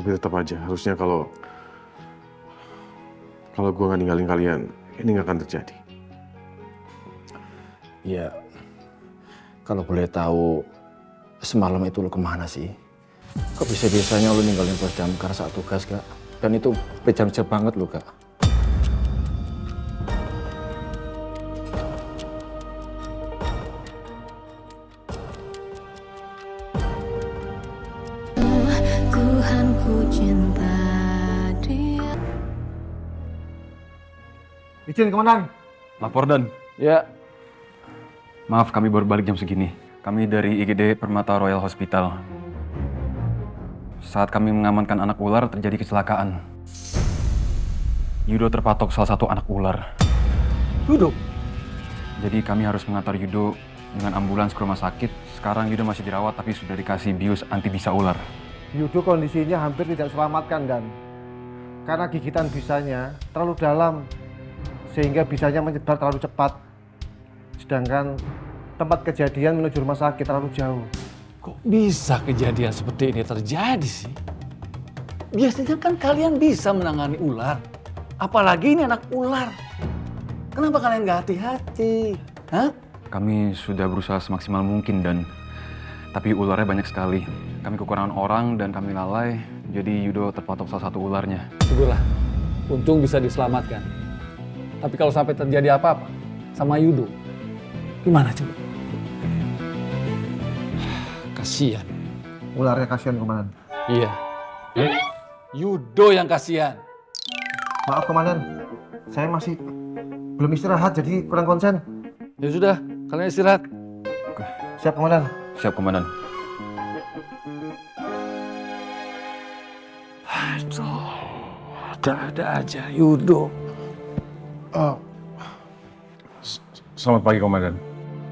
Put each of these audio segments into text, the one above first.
Tapi tetap aja, harusnya kalau gue nggak ninggalin kalian, ini nggak akan terjadi. Ya, kalau boleh tahu, semalam itu lo kemana sih? Kok bisa-bisanya lo ninggalin Bos Damkar saat tugas, Kak? Dan itu bejam-bejam banget lo, Kak. Izin, Komandan. Lapor Dan. Ya, Maaf kami baru balik jam segini. Kami dari IGD Permata Royal Hospital. Saat kami mengamankan anak ular terjadi kecelakaan. Yudo terpatok salah satu anak ular. duduk. Jadi kami harus mengantar Yudo dengan ambulans ke rumah sakit. Sekarang Yudo masih dirawat tapi sudah dikasih bius anti bisa ular. Yudo kondisinya hampir tidak selamatkan, Dan. Karena gigitan bisanya terlalu dalam, sehingga bisanya menyebar terlalu cepat. Sedangkan tempat kejadian menuju rumah sakit terlalu jauh. Kok bisa kejadian seperti ini terjadi sih? Biasanya kan kalian bisa menangani ular. Apalagi ini anak ular. Kenapa kalian nggak hati-hati? Hah? Kami sudah berusaha semaksimal mungkin dan tapi ularnya banyak sekali. Kami kekurangan orang dan kami lalai. Jadi Yudo terpatok salah satu ularnya. Syukurlah, untung bisa diselamatkan. Tapi kalau sampai terjadi apa-apa sama Yudo, gimana coba? Kasihan. Ularnya kasihan, Komandan. Iya. Yudo yang kasihan. Maaf, Komandan. Saya masih belum istirahat, jadi kurang konsen. Ya sudah, kalian istirahat. Siap, Komandan. Siap, Komandan. Aduh, ada aja Yudo. Selamat pagi, Komandan.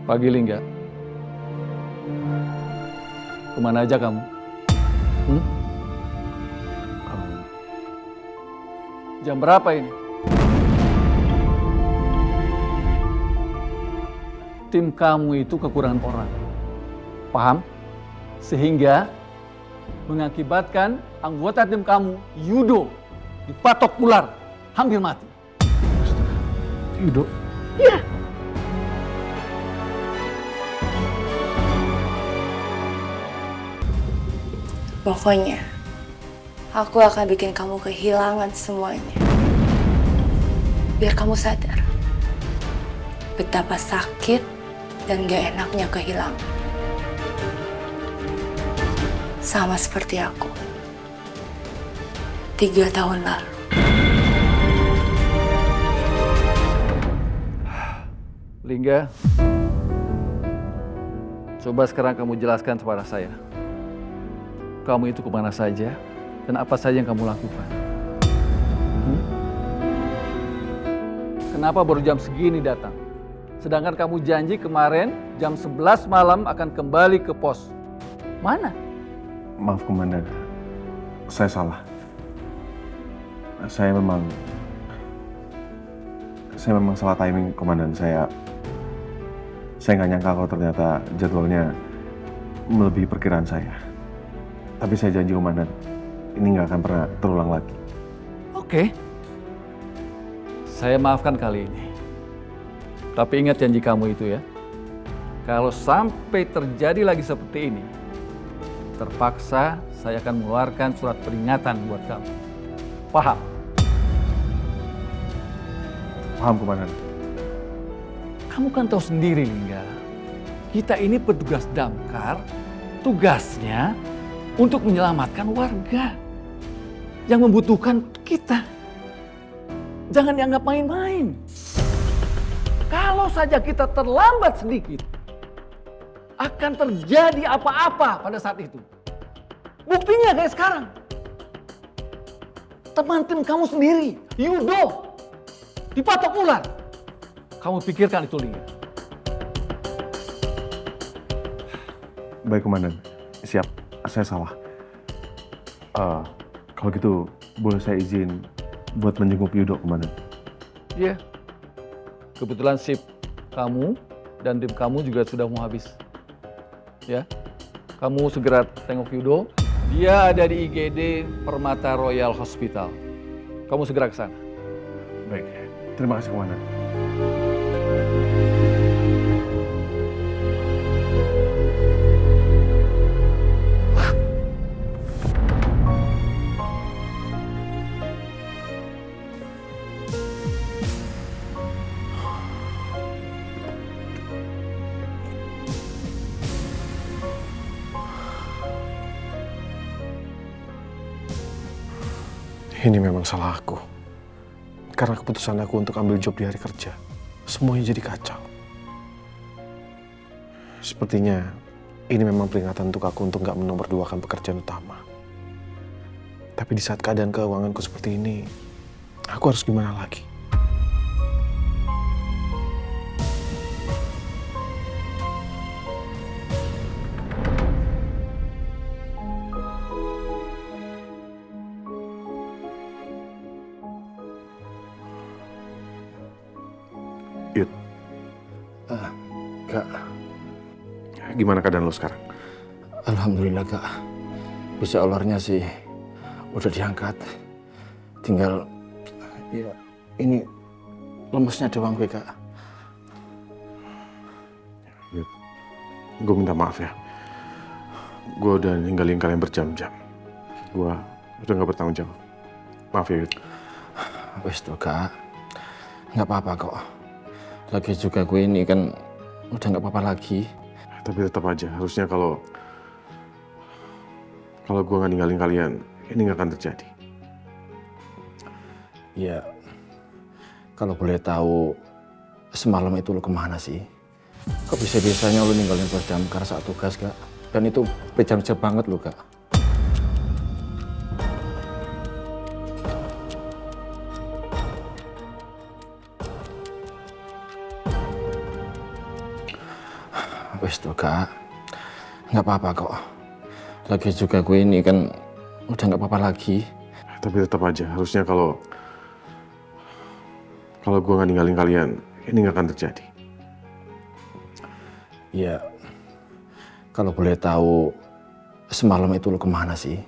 Pagi, Lingga. Kemana aja kamu? Jam berapa ini? Tim kamu itu kekurangan orang. Paham? Sehingga mengakibatkan anggota tim kamu, Yudo, dipatok ular, hampir mati. Yudo? Iya. Pokoknya, aku akan bikin kamu kehilangan semuanya. Biar kamu sadar betapa sakit dan gak enaknya kehilangan. Sama seperti aku 3 tahun lalu. Lingga, coba sekarang kamu jelaskan kepada saya. Kamu itu kemana saja dan apa saja yang kamu lakukan? Kenapa baru jam segini datang? Sedangkan kamu janji kemarin jam 11 malam akan kembali ke pos. Mana? Maaf, Komandan. Saya salah. Saya memang salah timing, Komandan. Saya nggak nyangka kalau ternyata jadwalnya melebihi perkiraan saya. Tapi saya janji, Komandan, ini nggak akan pernah terulang lagi. Oke. Saya maafkan kali ini. Tapi ingat janji kamu itu ya. Kalau sampai terjadi lagi seperti ini, terpaksa saya akan mengeluarkan surat peringatan buat kamu. Paham? Paham, Komandan. Kamu kan tahu sendiri, Lingga. Kita ini petugas damkar, tugasnya untuk menyelamatkan warga yang membutuhkan kita. Jangan dianggap main-main. Kalau saja kita terlambat sedikit, akan terjadi apa-apa pada saat itu. Buktinya kayak sekarang. Teman tim kamu sendiri, Yudo, dipatok ular. Kamu pikirkan itu, Lingga. Baik, Komandan. Siap. Saya salah. Kalau gitu, boleh saya izin buat menjenguk Yudo, Komandan? Iya. Kebetulan shift kamu dan tim kamu juga sudah mau habis. Ya. Kamu segera tengok Yudo, Dia ada di IGD Permata Royal Hospital. Kamu segera ke sana. Baik, terima kasih Komandan. Ini memang salah aku. Karena keputusan aku untuk ambil job di hari kerja, semuanya jadi kacau. Sepertinya ini memang peringatan untuk aku untuk nggak menomorduakan pekerjaan utama. Tapi di saat keadaan keuanganku seperti ini, aku harus gimana lagi? Yud, Kak, gimana keadaan lo sekarang? alhamdulillah Kak. Bisa ularnya sih udah diangkat. Tinggal, ya ini lemesnya doang gue Kak. Yud, gue minta maaf ya. Gue udah ninggalin kalian berjam-jam. Gue udah nggak bertanggung jawab. Maaf ya, Yud. Wes tuh Kak, nggak apa-apa kok. Lagi juga gue ini kan udah nggak apa-apa lagi. Tapi tetap aja, harusnya kalau gue nggak ninggalin kalian, ini nggak akan terjadi. Ya, kalau boleh tahu, semalam itu lo kemana sih? Kok bisa-bisanya lo ninggalin Pos Damkar saat tugas, Kak? Dan itu bejam-bejam banget lo, Kak. Wes tuh, Kak. Nggak apa-apa kok. Lagi juga gue ini kan udah nggak apa-apa lagi. Tapi tetap aja, harusnya kalau gue nggak ninggalin kalian, ini nggak akan terjadi. Ya, kalau boleh tahu, semalam itu lo kemana sih?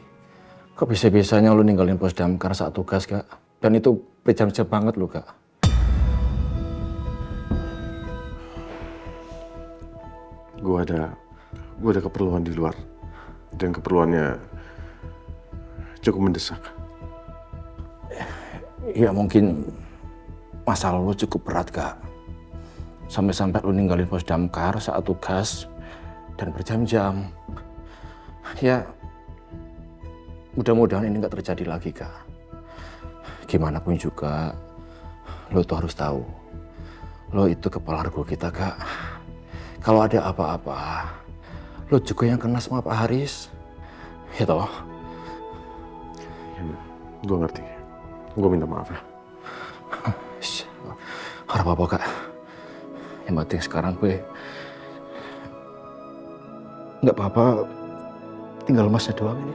Kok bisa-bisanya lo ninggalin Pos Damkar saat tugas, Kak? Dan itu bejam-bejam banget lo, Kak. Gue ada keperluan di luar, dan keperluannya cukup mendesak. Ya mungkin masalah lo cukup berat, Kak. Sampai-sampai lo ninggalin Pos Damkar saat tugas dan berjam-jam. Ya, mudah-mudahan ini nggak terjadi lagi, Kak. Gimana pun juga, lo tuh harus tahu, lo itu kepala regu kita, Kak. Kalau ada apa-apa, lo juga yang kena sama Pak Haris. Ya toh? Ya, gue ngerti. Gue minta maaf ya. Harap apa, Kak? Yang penting sekarang gue nggak apa-apa, tinggal lemasnya doang ini.